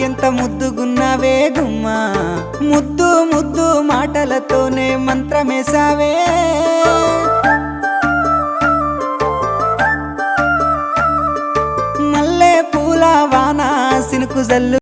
ఎంత ముద్దుగున్నావే గుమ్మా ముద్దు ముద్దు మాటలతోనే మంత్రమేసావే మల్లె పూల వాన సినుకు జల్లు